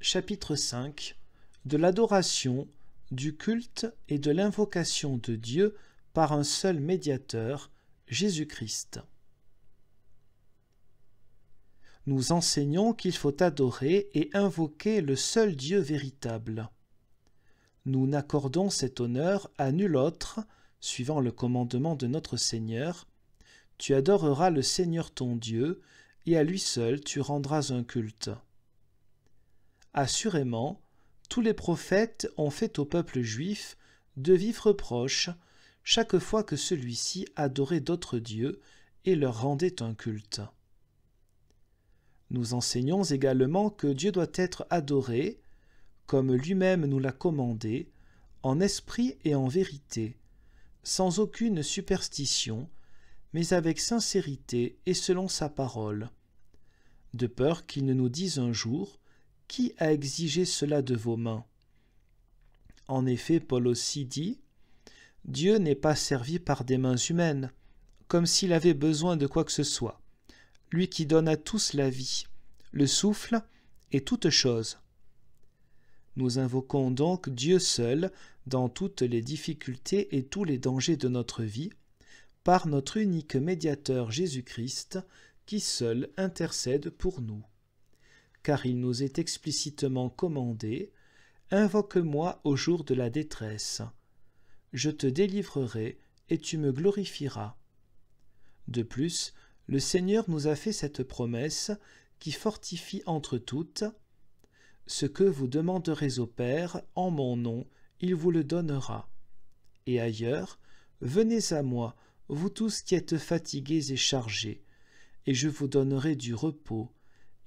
Chapitre 5 de l'adoration, du culte et de l'invocation de Dieu par un seul médiateur, Jésus-Christ. Nous enseignons qu'il faut adorer et invoquer le seul Dieu véritable. Nous n'accordons cet honneur à nul autre, suivant le commandement de notre Seigneur. Tu adoreras le Seigneur ton Dieu, et à lui seul tu rendras un culte. Assurément, tous les prophètes ont fait au peuple juif de vifs reproches chaque fois que celui-ci adorait d'autres dieux et leur rendait un culte. Nous enseignons également que Dieu doit être adoré, comme lui-même nous l'a commandé, en esprit et en vérité, sans aucune superstition, mais avec sincérité et selon sa parole, de peur qu'il ne nous dise un jour « Qui a exigé cela de vos mains ?» En effet, Paul aussi dit « Dieu n'est pas servi par des mains humaines, comme s'il avait besoin de quoi que ce soit, lui qui donne à tous la vie, le souffle et toute chose. » Nous invoquons donc Dieu seul dans toutes les difficultés et tous les dangers de notre vie, par notre unique médiateur Jésus-Christ, qui seul intercède pour nous. Car il nous est explicitement commandé « Invoque-moi au jour de la détresse. Je te délivrerai et tu me glorifieras. » De plus, le Seigneur nous a fait cette promesse qui fortifie entre toutes « Ce que vous demanderez au Père en mon nom, il vous le donnera. » Et ailleurs « Venez à moi, vous tous qui êtes fatigués et chargés, et je vous donnerai du repos,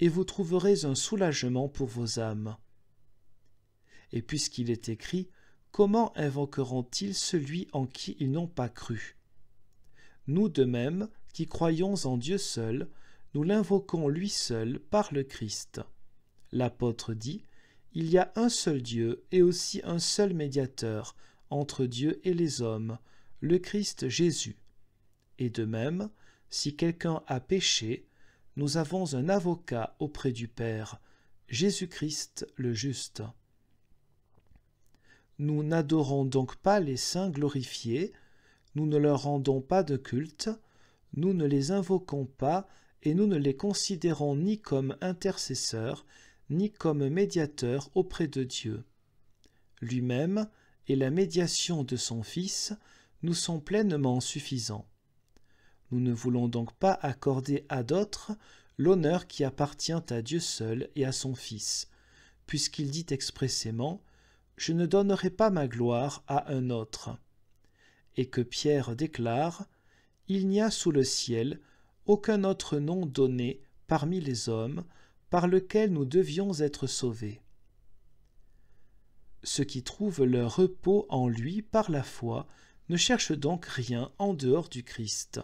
et vous trouverez un soulagement pour vos âmes. » Et puisqu'il est écrit, comment invoqueront-ils celui en qui ils n'ont pas cru? Nous de même, qui croyons en Dieu seul, nous l'invoquons lui seul par le Christ. L'apôtre dit, il y a un seul Dieu et aussi un seul médiateur entre Dieu et les hommes, le Christ Jésus. Et de même, si quelqu'un a péché, nous avons un avocat auprès du Père, Jésus-Christ le juste. Nous n'adorons donc pas les saints glorifiés, nous ne leur rendons pas de culte, nous ne les invoquons pas et nous ne les considérons ni comme intercesseurs, ni comme médiateurs auprès de Dieu. Lui-même et la médiation de son Fils nous sont pleinement suffisants. Nous ne voulons donc pas accorder à d'autres l'honneur qui appartient à Dieu seul et à son Fils, puisqu'il dit expressément « Je ne donnerai pas ma gloire à un autre », et que Pierre déclare « Il n'y a sous le ciel aucun autre nom donné parmi les hommes par lequel nous devions être sauvés. » Ceux qui trouvent leur repos en lui par la foi ne cherchent donc rien en dehors du Christ.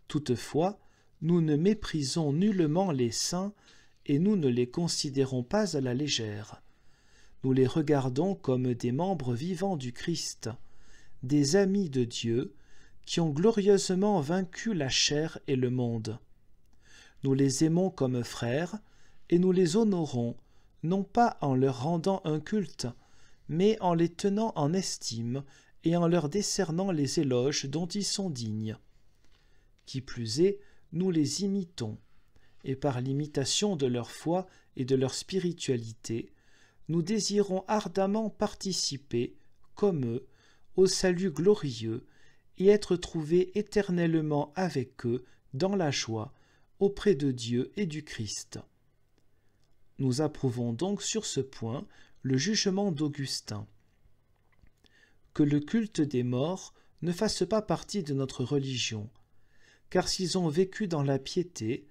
Toutefois, nous ne méprisons nullement les saints et nous ne les considérons pas à la légère. Nous les regardons comme des membres vivants du Christ, des amis de Dieu, qui ont glorieusement vaincu la chair et le monde. Nous les aimons comme frères et nous les honorons, non pas en leur rendant un culte, mais en les tenant en estime et en leur décernant les éloges dont ils sont dignes. Qui plus est, nous les imitons, et par l'imitation de leur foi et de leur spiritualité, nous désirons ardemment participer, comme eux, au salut glorieux et être trouvés éternellement avec eux dans la joie, auprès de Dieu et du Christ. Nous approuvons donc sur ce point le jugement d'Augustin. Que le culte des morts ne fasse pas partie de notre religion, car s'ils ont vécu dans la piété,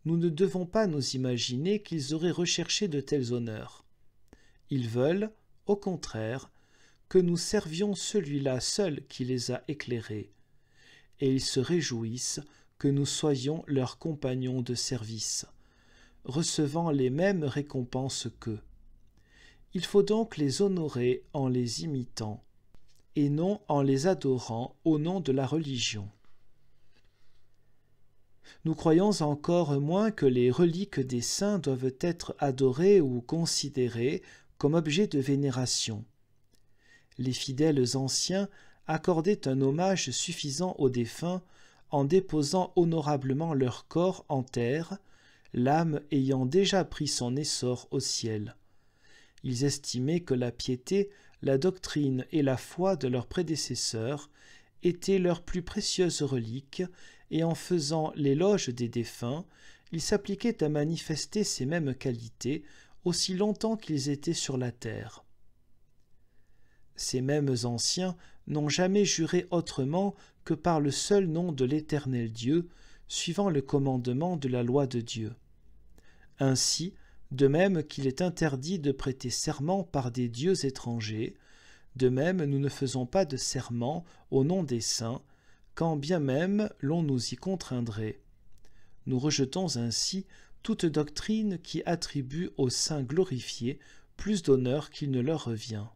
nous ne devons pas nous imaginer qu'ils auraient recherché de tels honneurs. Ils veulent, au contraire, que nous servions celui-là seul qui les a éclairés, et ils se réjouissent que nous soyons leurs compagnons de service, recevant les mêmes récompenses qu'eux. Il faut donc les honorer en les imitant, et non en les adorant au nom de la religion. Nous croyons encore moins que les reliques des saints doivent être adorées ou considérées comme objets de vénération. Les fidèles anciens accordaient un hommage suffisant aux défunts en déposant honorablement leur corps en terre, l'âme ayant déjà pris son essor au ciel. Ils estimaient que la piété, la doctrine et la foi de leurs prédécesseurs étaient leurs plus précieuses reliques, et en faisant l'éloge des défunts, ils s'appliquaient à manifester ces mêmes qualités aussi longtemps qu'ils étaient sur la terre. Ces mêmes anciens n'ont jamais juré autrement que par le seul nom de l'Éternel Dieu, suivant le commandement de la loi de Dieu. Ainsi, de même qu'il est interdit de prêter serment par des dieux étrangers, de même nous ne faisons pas de serment au nom des saints, quand bien même l'on nous y contraindrait. Nous rejetons ainsi toute doctrine qui attribue aux saints glorifiés plus d'honneur qu'il ne leur revient.